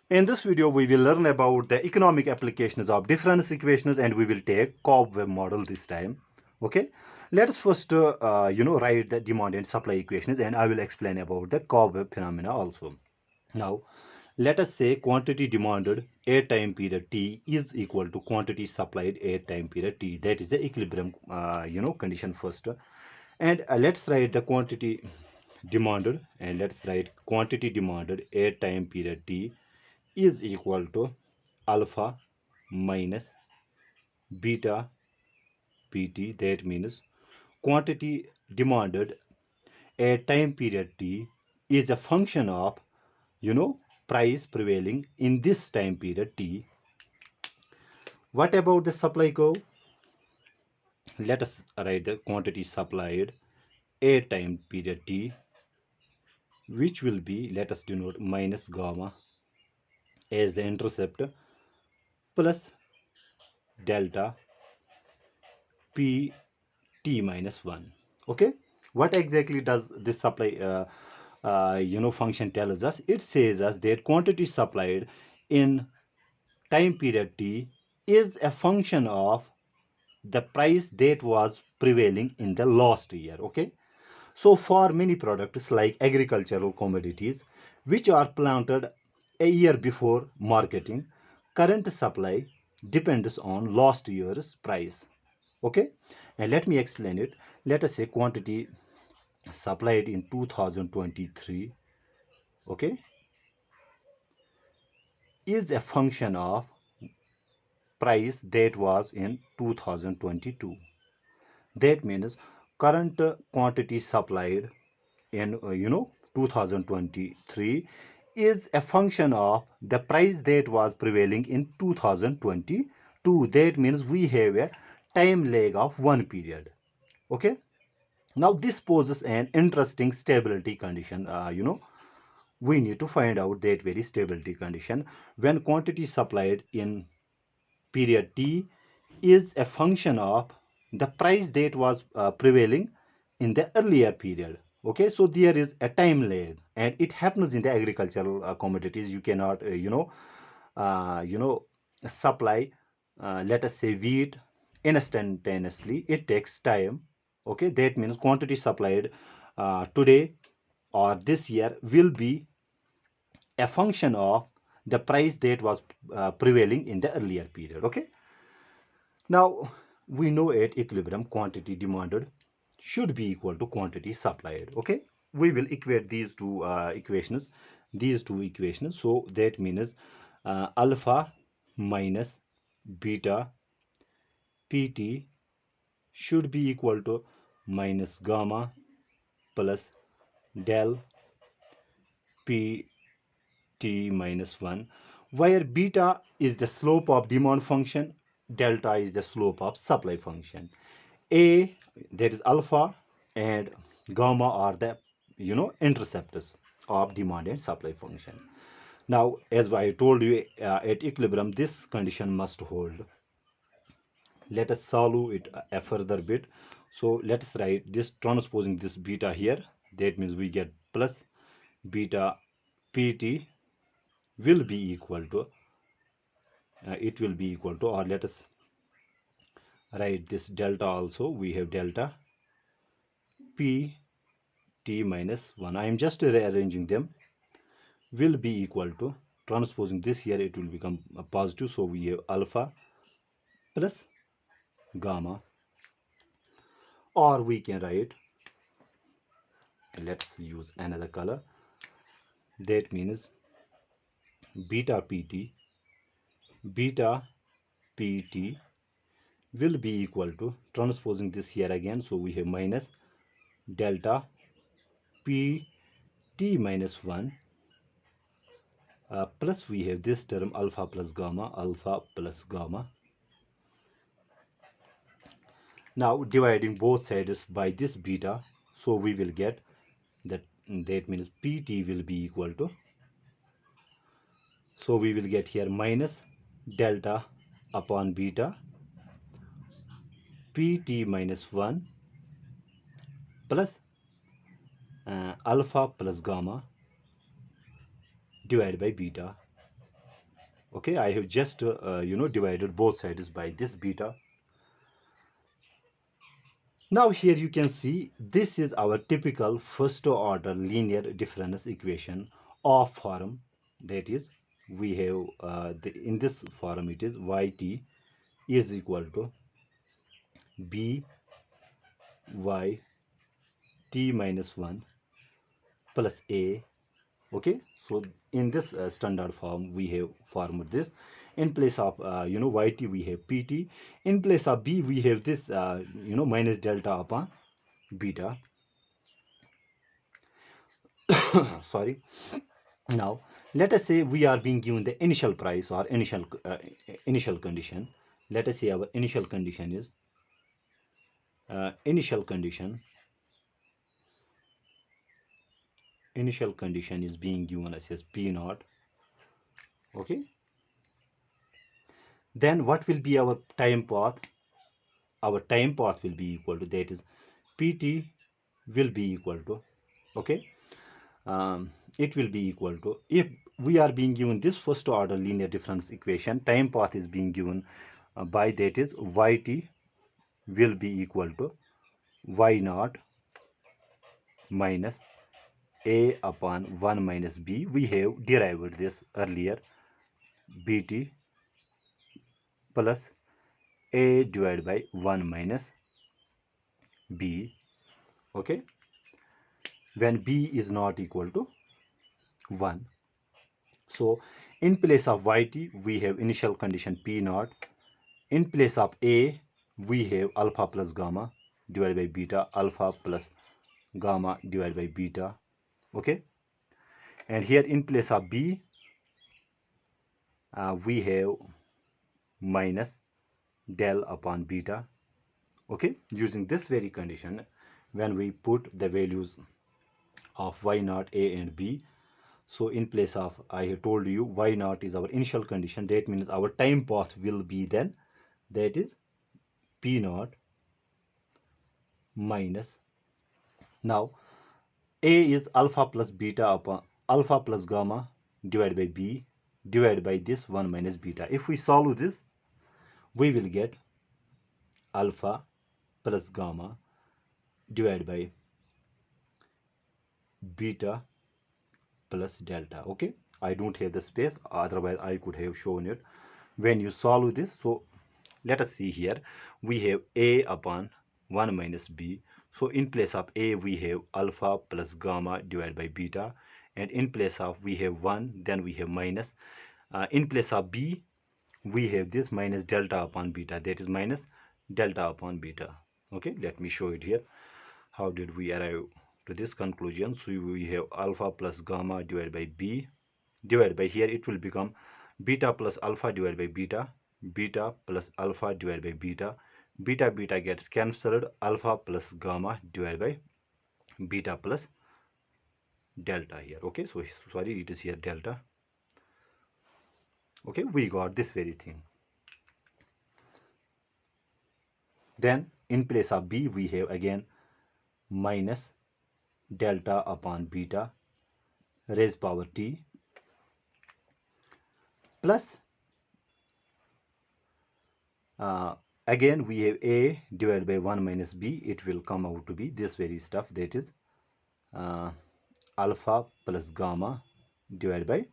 In this video, we will learn about the economic applications of difference equations, and we will take Cobweb model this time. Okay, let us first, write the demand and supply equations, and I will explain about the Cobweb phenomena also. Now, let us say quantity demanded at time period t is equal to quantity supplied at time period t. That is the equilibrium, condition first. And let's write the quantity demanded, and let's write quantity demanded at time period t is equal to alpha minus beta pt. That means quantity demanded at time period t is a function of price prevailing in this time period t. What about the supply curve? Let us write the quantity supplied at time period t, which will be, let us denote minus gamma as the intercept, plus delta p t minus 1. Okay, what exactly does this supply function tells us? It says us that quantity supplied in time period t is a function of the price that was prevailing in the last year. Okay, so for many products like agricultural commodities which are planted a year before marketing, current supply depends on last year's price. Okay, and let me explain it. Let us say quantity supplied in 2023, okay, is a function of price that was in 2022. That means current quantity supplied in 2023 is a function of the price that was prevailing in 2022. That means we have a time lag of one period. Okay, now this poses an interesting stability condition. We need to find out that very stability condition when quantity supplied in period t is a function of the price that was prevailing in the earlier period. Okay, so there is a time lag, and it happens in the agricultural commodities. You cannot supply, let us say, wheat instantaneously. It takes time. Okay, that means quantity supplied today or this year will be a function of the price that was prevailing in the earlier period. Okay, now we know at equilibrium quantity demanded should be equal to quantity supplied. Okay, we will equate these two equations. So that means alpha minus beta pt should be equal to minus gamma plus del pt minus 1, where beta is the slope of demand function, delta is the slope of supply function. A, that is alpha, and gamma are the interceptors of demand and supply function. Now, as I told you, at equilibrium this condition must hold. Let us solve it a further bit. So let us write this, transposing this beta here. That means we get plus beta pt will be equal to or let us write this delta also. We have delta p t minus 1. I am just rearranging them. Will be equal to, transposing this here, it will become a positive. So we have alpha plus gamma, or we can write, let's use another color. That means beta pt will be equal to, transposing this here again. So we have minus delta pt minus 1 plus we have this term alpha plus gamma. Now dividing both sides by this beta, so we will get that means pt will be equal to, so we will get here minus delta upon beta pt minus 1 plus alpha plus gamma divided by beta. Okay, I have just divided both sides by this beta. Now here you can see this is our typical first order linear difference equation of form. That is, we have in this form it is yt is equal to b y t minus 1 plus a. Okay, so in this standard form we have formed this. In place of yt we have pt. In place of b we have this minus delta upon beta. Sorry. Now let us say we are being given the initial price or initial condition. Let us say our initial condition is initial condition is being given as p naught. Okay, then what will be our time path? Our time path will be equal to, that is, pt will be equal to, okay, it will be equal to, if we are being given this first order linear difference equation, time path is being given by, that is, yt will be equal to y naught minus a upon 1 minus b. We have derived this earlier, bt plus a divided by 1 minus b. Okay, when b is not equal to 1. So in place of yt we have initial condition p naught. In place of a we have alpha plus gamma divided by beta, alpha plus gamma divided by beta. Okay, and here in place of b we have minus del upon beta. Okay, using this very condition, when we put the values of y naught, a and b, so in place of, I have told you, y naught is our initial condition. That means our time path will be then, that is, p naught minus, now a is alpha plus beta upon alpha plus gamma divided by b divided by this 1 minus beta. If we solve this, we will get alpha plus gamma divided by beta plus delta. Okay, I don't have the space, otherwise I could have shown it. When you solve this, so let us see here, we have a upon 1 minus b. So in place of a we have alpha plus gamma divided by beta, and in place of we have 1, then we have minus. In place of b we have this minus delta upon beta, that is minus delta upon beta. Okay, let me show it here. How did we arrive to this conclusion? So we have alpha plus gamma divided by b divided by, here it will become beta plus alpha divided by beta, beta plus alpha divided by beta, beta beta gets cancelled, alpha plus gamma divided by beta plus delta here. Okay, so sorry, it is here delta. Okay, we got this very thing. Then in place of b we have again minus delta upon beta raised power t plus again we have a divided by 1 minus b. It will come out to be this very stuff, that is alpha plus gamma divided by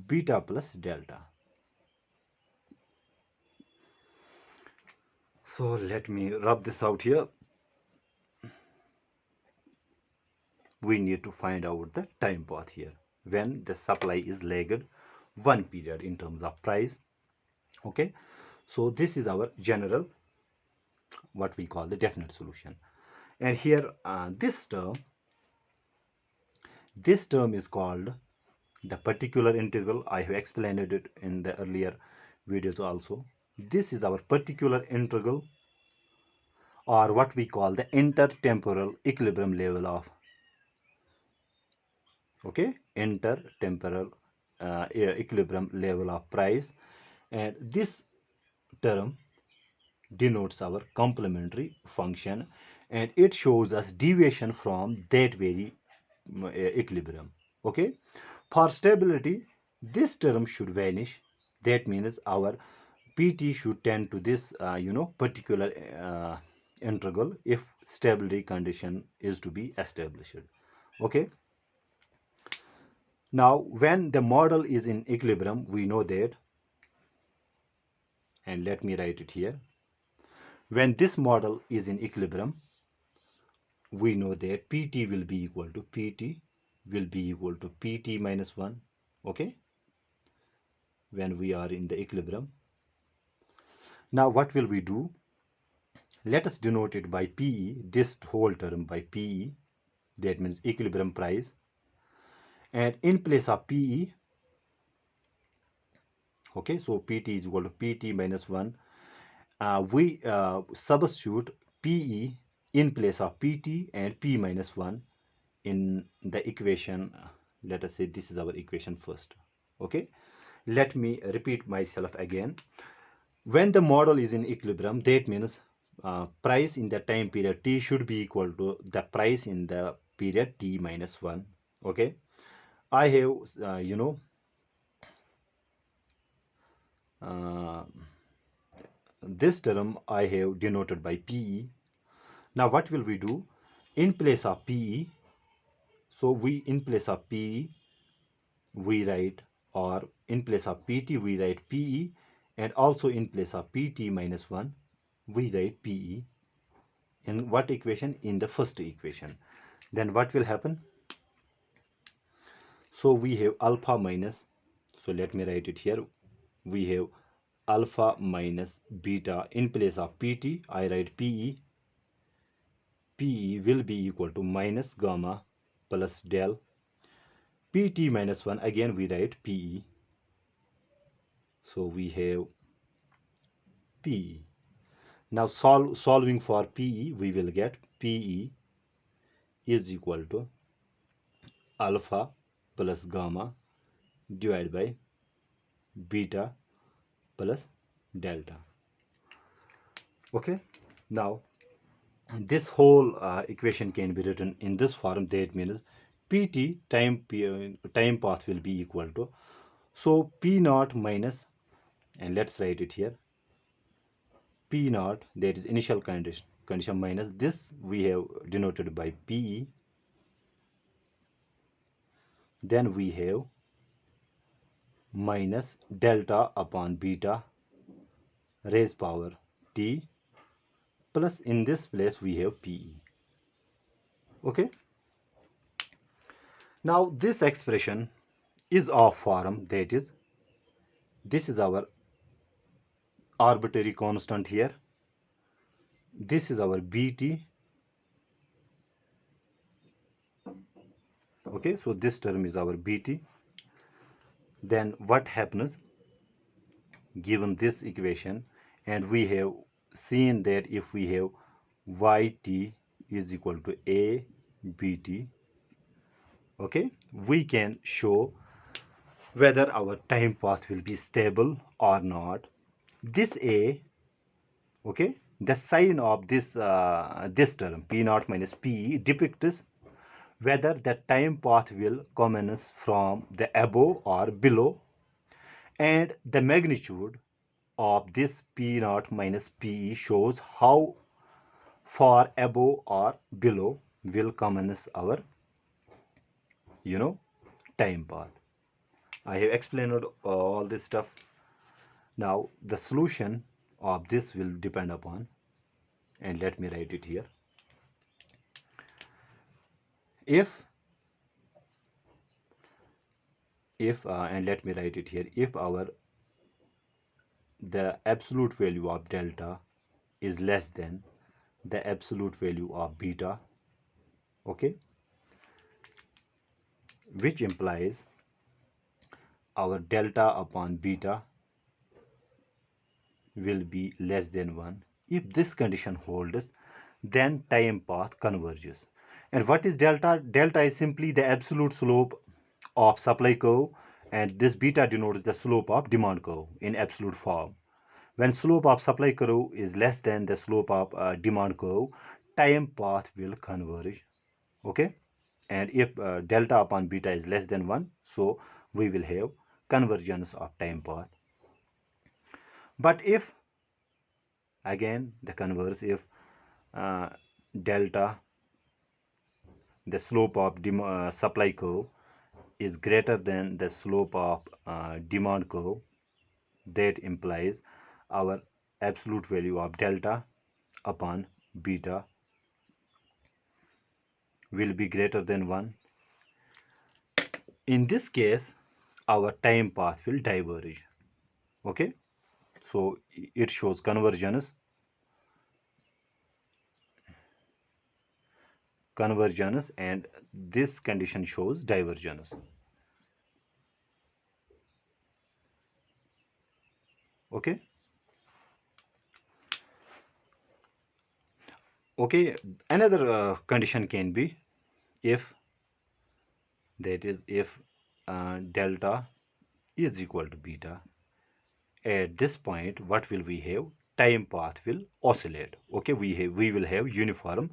beta plus delta. So let me rub this out here. We need to find out the time path here when the supply is lagged 1 period in terms of price. Okay, so this is our general, what we call the definite solution. And here this term is called the particular integral. I have explained it in the earlier videos also. This is our particular integral, or what we call the intertemporal equilibrium level of, okay, intertemporal equilibrium level of price. And this term denotes our complementary function, and it shows us deviation from that very equilibrium. Okay, for stability this term should vanish. That means our PT should tend to this particular integral if stability condition is to be established. Okay, now when the model is in equilibrium, we know that, and let me write it here. When this model is in equilibrium, we know that PT will be equal to PT minus 1. Okay, when we are in the equilibrium. Now what will we do? Let us denote it by PE, this whole term by PE, that means equilibrium price. And in place of PE, okay, so PT is equal to PT minus 1. We substitute PE in place of PT and P minus 1 in the equation. Let us say this is our equation first. Okay, let me repeat myself again. When the model is in equilibrium, that means price in the time period T should be equal to the price in the period T minus 1. Okay, I have uh, this term I have denoted by PE. Now what will we do? In place of PE, so we in place of PE we write, or in place of PT we write PE, and also in place of PT minus 1 we write PE. In what equation? In the first equation. Then what will happen? So we have alpha minus, so let me write it here. We have alpha minus beta. In place of PT I write PE. PE will be equal to minus gamma plus del. PT minus 1, again we write PE. So we have PE. Now solving for PE, we will get PE is equal to alpha plus gamma divided by beta plus delta. Okay, now this whole equation can be written in this form. That means PT time path will be equal to, so P naught minus, and let's write it here, P naught, that is initial condition minus this we have denoted by PE. Then we have minus delta upon beta raised power T, plus in this place we have PE. Okay, now this expression is of form, that is, this is our arbitrary constant here, this is our BT. Okay, so this term is our BT. Then what happens given this equation, and we have seen that if we have yt is equal to a bt, okay, we can show whether our time path will be stable or not. This a, okay, the sign of this term p naught minus p depicts whether the time path will commence from the above or below, and the magnitude of this p naught minus pe shows how far above or below will commence our time path. I have explained all this stuff. Now the solution of this will depend upon, and let me write it here, if and let me write it here, if the absolute value of delta is less than the absolute value of beta, okay, which implies our delta upon beta will be less than 1. If this condition holds, then time path converges. And what is delta? Delta is simply the absolute slope of supply curve, and this beta denotes the slope of demand curve in absolute form. When slope of supply curve is less than the slope of demand curve, time path will converge. Okay, and if delta upon beta is less than 1, so we will have convergence of time path. But if again the converse, if uh, delta, the slope of supply curve, is greater than the slope of demand curve, that implies our absolute value of delta upon beta will be greater than 1. In this case, our time path will diverge. Okay, so it shows convergence, and this condition shows divergence. Okay, okay, another condition can be if, that is if delta is equal to beta. At this point, what will we have? Time path will oscillate. Okay, we will have uniform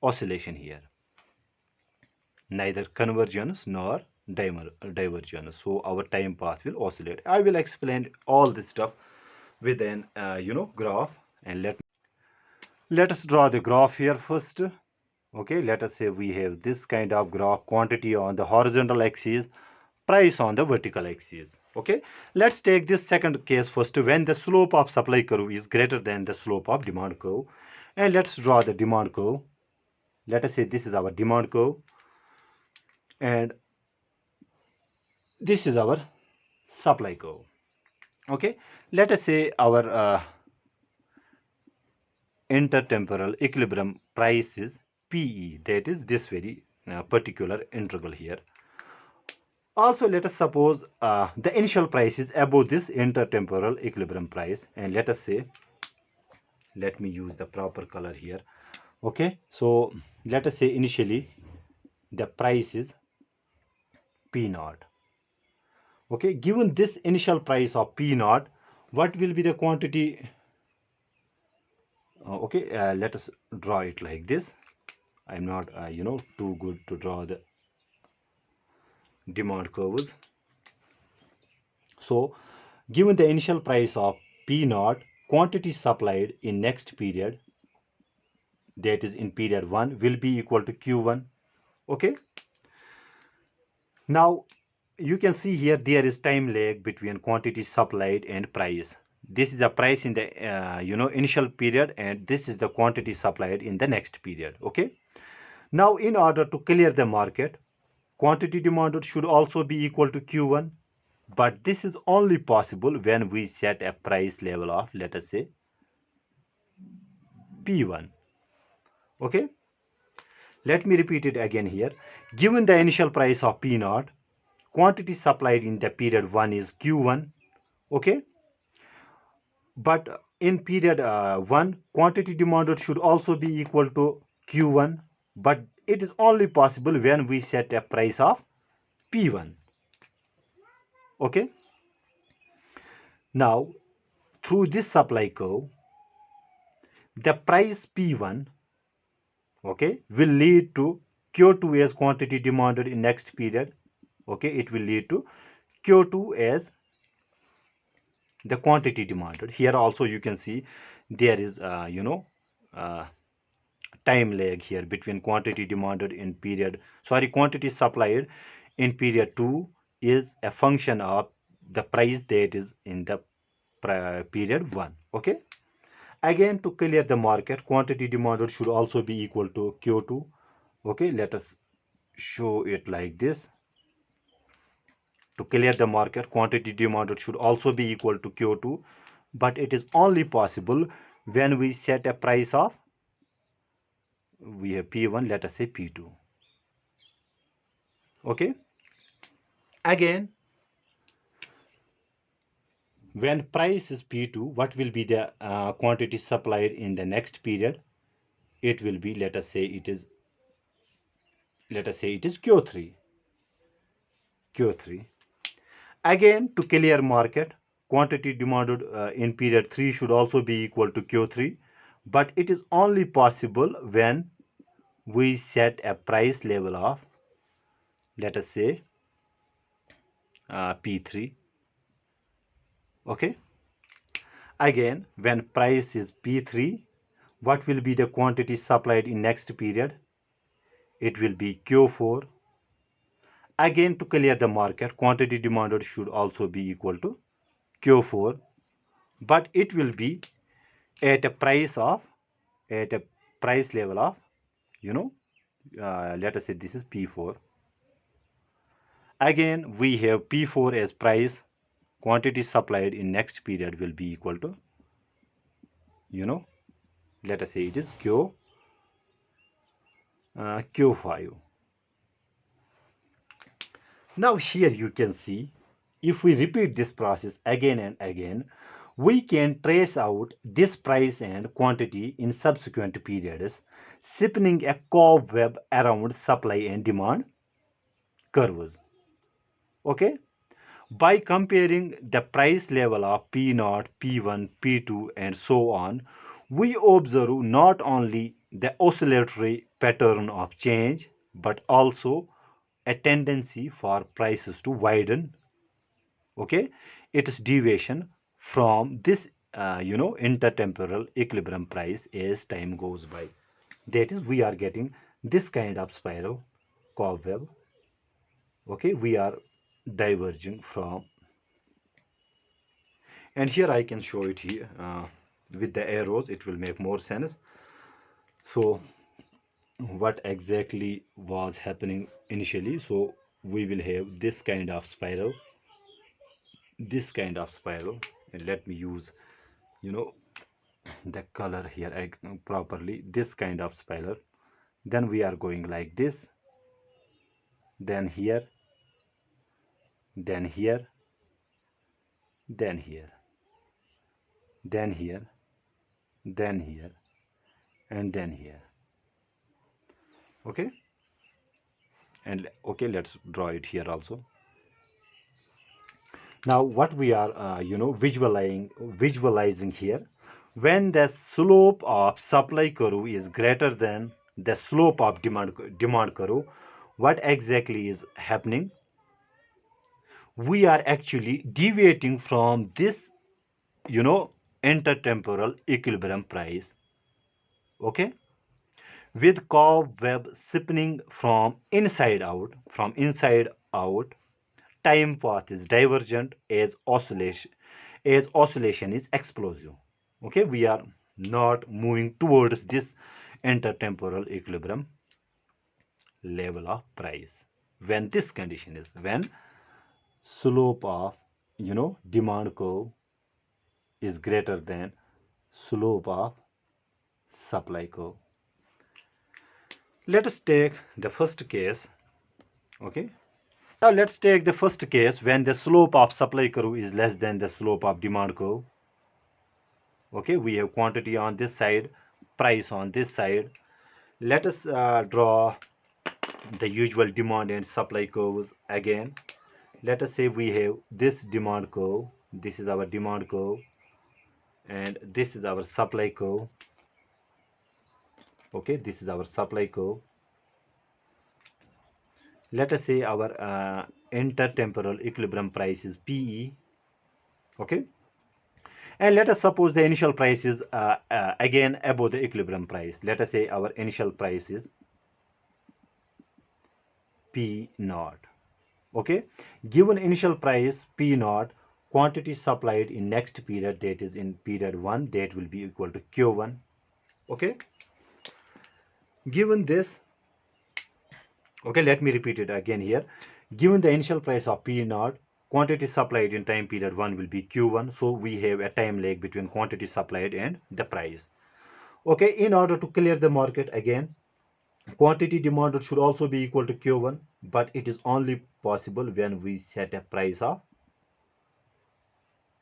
oscillation here, neither convergence nor divergence. So our time path will oscillate. I will explain all this stuff with an graph, and let us draw the graph here first. Okay, let us say we have this kind of graph, quantity on the horizontal axis, price on the vertical axis. Okay, let's take this second case first, when the slope of supply curve is greater than the slope of demand curve. And let's draw the demand curve. Let us say this is our demand curve, and this is our supply curve. Okay, let us say our intertemporal equilibrium price is PE, that is this very particular integral here. Also, let us suppose the initial price is above this intertemporal equilibrium price, and let us say, let me use the proper color here. Okay, so let us say initially the price is P naught. Okay, given this initial price of P naught, what will be the quantity? Okay, let us draw it like this. I'm not too good to draw the demand curves. So given the initial price of P naught, quantity supplied in next period, that is in period 1, will be equal to Q1. Okay, now you can see here there is time lag between quantity supplied and price. This is the price in the initial period, and this is the quantity supplied in the next period. Okay, now in order to clear the market, quantity demanded should also be equal to Q1, but this is only possible when we set a price level of, let us say, P1. Okay, let me repeat it again here. Given the initial price of P naught, quantity supplied in the period 1 is Q1. Okay, but in period 1, quantity demanded should also be equal to Q1, but it is only possible when we set a price of P1. Okay, now through this supply curve, the price P1, okay, will lead to Q2 as quantity demanded in next period. Okay, it will lead to Q2 as the quantity demanded. Here also you can see there is uh, time lag here between quantity demanded in quantity supplied in period 2 is a function of the price that is in the period 1. Okay, again, to clear the market, quantity demanded should also be equal to Q2. Okay, let us show it like this. To clear the market, quantity demanded should also be equal to Q2, but it is only possible when we set a price of, we have P1, let us say P2. Okay, again, when price is P2, what will be the quantity supplied in the next period? It will be, let us say it is Q3. Again, to clear market, quantity demanded in period 3 should also be equal to Q3, but it is only possible when we set a price level of, let us say, P3. Okay, again when price is P3, what will be the quantity supplied in next period? It will be Q4. Again, to clear the market, quantity demanded should also be equal to Q4, but it will be at a price of, at a price level of, you know, let us say this is P4. Again, we have P4 as price. Quantity supplied in next period will be equal to, you know, let us say it is Q5. Now here you can see, if we repeat this process again and again, we can trace out this price and quantity in subsequent periods, spinning a cobweb around supply and demand curves. Okay? By comparing the price level of P0, P1, P2 and so on, we observe not only the oscillatory pattern of change, but also a tendency for prices to widen. Okay, its deviation from this intertemporal equilibrium price as time goes by. That is, we are getting this kind of spiral cobweb. Okay, we are diverging from, and here I can show it here with the arrows, it will make more sense. So what exactly was happening initially? So we will have this kind of spiral, this kind of spiral, and let me use, you know, the color here properly, this kind of spiral. Then we are going like this, then here, then here, then here, then here, then here, and then here. Okay, and okay, let's draw it here also. Now what we are visualizing here, when the slope of supply curve is greater than the slope of demand curve, what exactly is happening? We are actually deviating from this, intertemporal equilibrium price. Okay, with cobweb spinning from inside out, time path is divergent as oscillation is explosive. Okay, we are not moving towards this intertemporal equilibrium level of price when this condition is, when slope of demand curve is greater than slope of supply curve. Let us take the first case. Okay, now let's take the first case when the slope of supply curve is less than the slope of demand curve. Okay, we have quantity on this side, price on this side. Let us draw the usual demand and supply curves again. Let us say we have this demand curve, this is our demand curve, and this is our supply curve. Okay, this is our supply curve. Let us say our intertemporal equilibrium price is PE. Okay, and let us suppose the initial price is again above the equilibrium price. Let us say our initial price is P0. Okay, given initial price P0, quantity supplied in next period, that is in period 1, that will be equal to Q1. Okay, given this, okay, let me repeat it again here. Given the initial price of P0, quantity supplied in time period 1 will be Q1. So we have a time lag between quantity supplied and the price. Okay, in order to clear the market again, quantity demanded should also be equal to Q1, but it is only possible when we set a price of,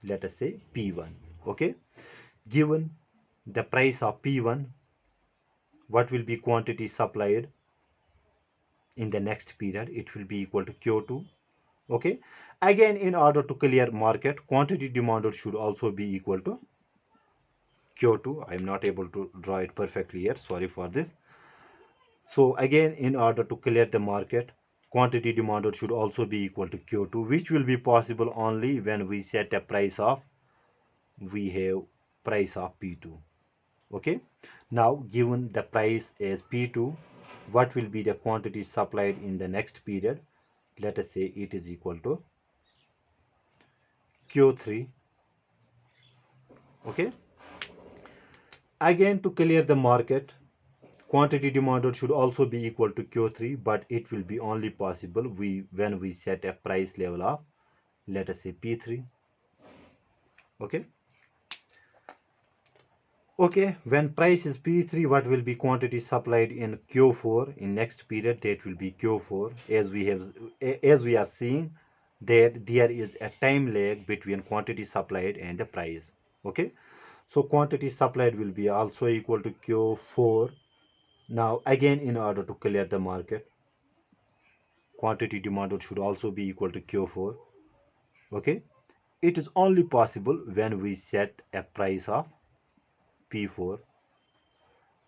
let us say, P1. Okay, given the price of P1, what will be quantity supplied in the next period? It will be equal to Q2. Okay, again, in order to clear market, quantity demanded should also be equal to Q2. I am not able to draw it perfectly here, sorry for this. So again, in order to clear the market, quantity demanded should also be equal to Q2, which will be possible only when we set a price of, we have price of P2. Okay, now given the price as P2, what will be the quantity supplied in the next period? Let us say it is equal to Q3. Okay, again to clear the market, quantity demanded should also be equal to Q3, but it will be only possible when we set a price level of, let us say, P3. Okay, okay, when price is P3, what will be quantity supplied in Q4 in next period? That will be Q4. As we are seeing that there is a time lag between quantity supplied and the price. Okay, so quantity supplied will be also equal to Q4. Now again, in order to clear the market, quantity demanded should also be equal to Q4. Okay, it is only possible when we set a price of P4.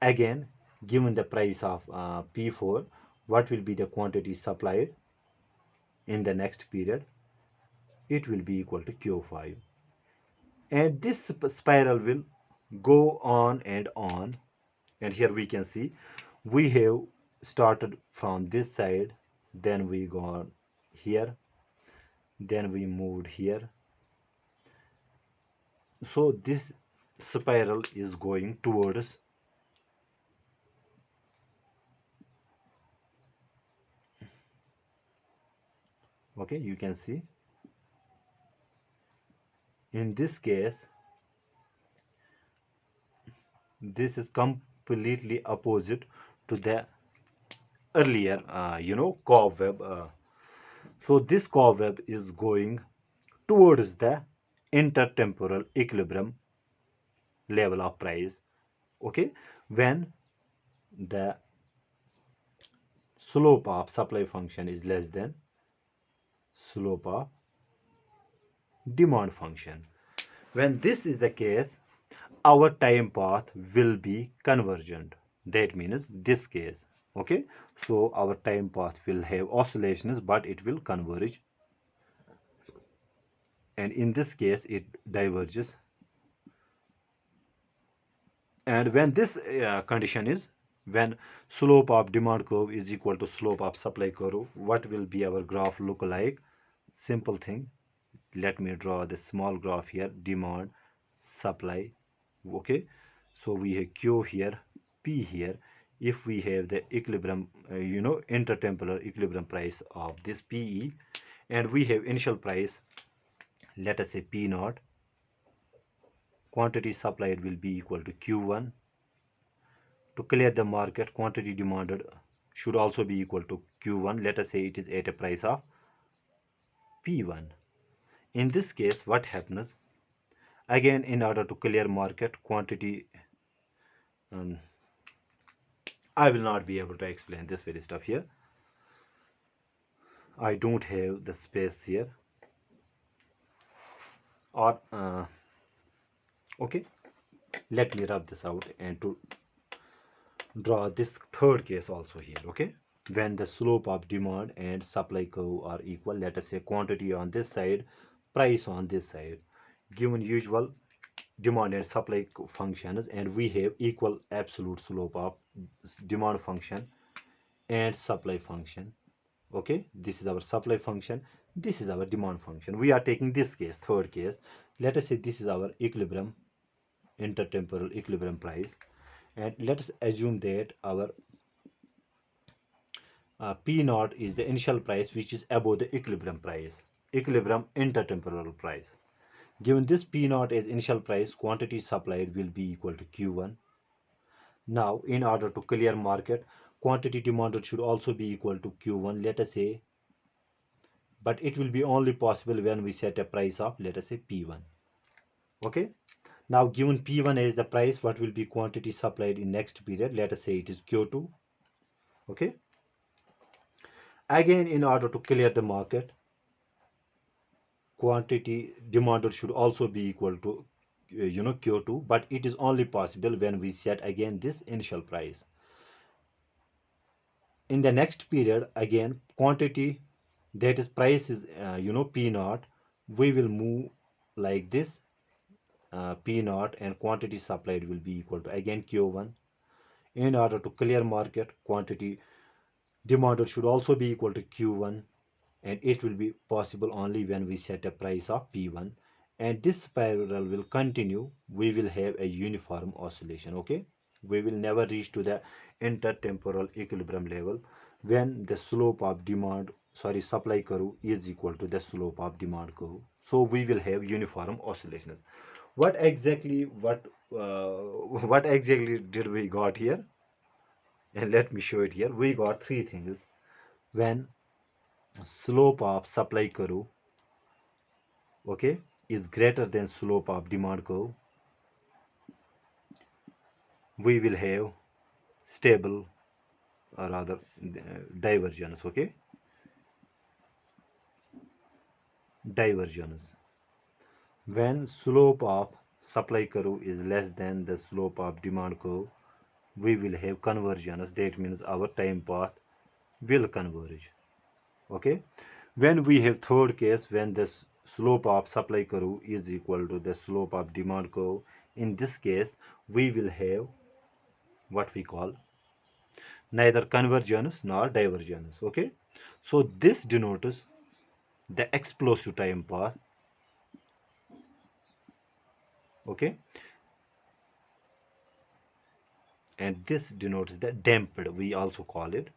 Again, given the price of P4, what will be the quantity supplied in the next period? It will be equal to Q5. And this spiral will go on and on. And here we can see we have started from this side, then we gone here, then we moved here. So this spiral is going towards, okay, you can see in this case this is completely opposite to the earlier cobweb. So this cobweb is going towards the intertemporal equilibrium level of price. Okay, when the slope of supply function is less than slope of demand function. When this is the case, our time path will be convergent. That means this case. Okay, so our time path will have oscillations, but it will converge, and in this case it diverges. And when this condition is, when slope of demand curve is equal to slope of supply curve, what will be our graph look like? Simple thing, let me draw this small graph here, demand, supply. Okay, so we have Q here, P here. If we have the equilibrium, intertemporal equilibrium price of this PE, and we have initial price, let us say P naught, quantity supplied will be equal to Q1. To clear the market, quantity demanded should also be equal to Q1. Let us say it is at a price of P1. In this case, what happens? Again, in order to clear market, quantity, um, I will not be able to explain this very stuff here. I don't have the space here. Or okay, let me rub this out and to draw this third case also here. Okay, when the slope of demand and supply curve are equal, let us say quantity on this side, price on this side, given usual demand and supply functions, and we have equal absolute slope of demand function and supply function. Okay, this is our supply function, this is our demand function. We are taking this case, third case. Let us say this is our equilibrium, intertemporal equilibrium price, and let us assume that our P naught is the initial price which is above the equilibrium price, equilibrium intertemporal price. Given this P naught as initial price, quantity supplied will be equal to Q1. Now, in order to clear market, quantity demanded should also be equal to Q1, let us say, but it will be only possible when we set a price of, let us say, P1. Okay. Now, given P1 as the price, what will be quantity supplied in next period? Let us say it is Q2. Okay. Again, in order to clear the market, quantity demanded should also be equal to Q2, but it is only possible when we set again this initial price. In the next period, again quantity, that is price is P naught, we will move like this. P naught and quantity supplied will be equal to again Q1. In order to clear market, quantity demanded should also be equal to Q1, and it will be possible only when we set a price of P1, and this spiral will continue. We will have a uniform oscillation. Okay, we will never reach to the intertemporal equilibrium level when the slope of demand, sorry, supply curve is equal to the slope of demand curve. So we will have uniform oscillations. What exactly, what exactly did we got here? And let me show it here. We got three things. When slope of supply curve, okay, is greater than slope of demand curve, we will have stable, or rather divergence. Okay, divergence. When slope of supply curve is less than the slope of demand curve, we will have convergence. That means our time path will converge. Okay, when we have third case, when the slope of supply curve is equal to the slope of demand curve, in this case we will have what we call neither convergence nor divergence. Okay, so this denotes the explosive time path. Okay, and this denotes the damped, we also call it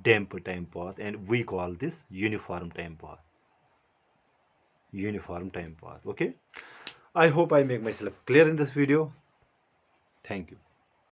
damped time path, and we call this uniform time path. Uniform time path. Okay, I hope I make myself clear in this video. Thank you.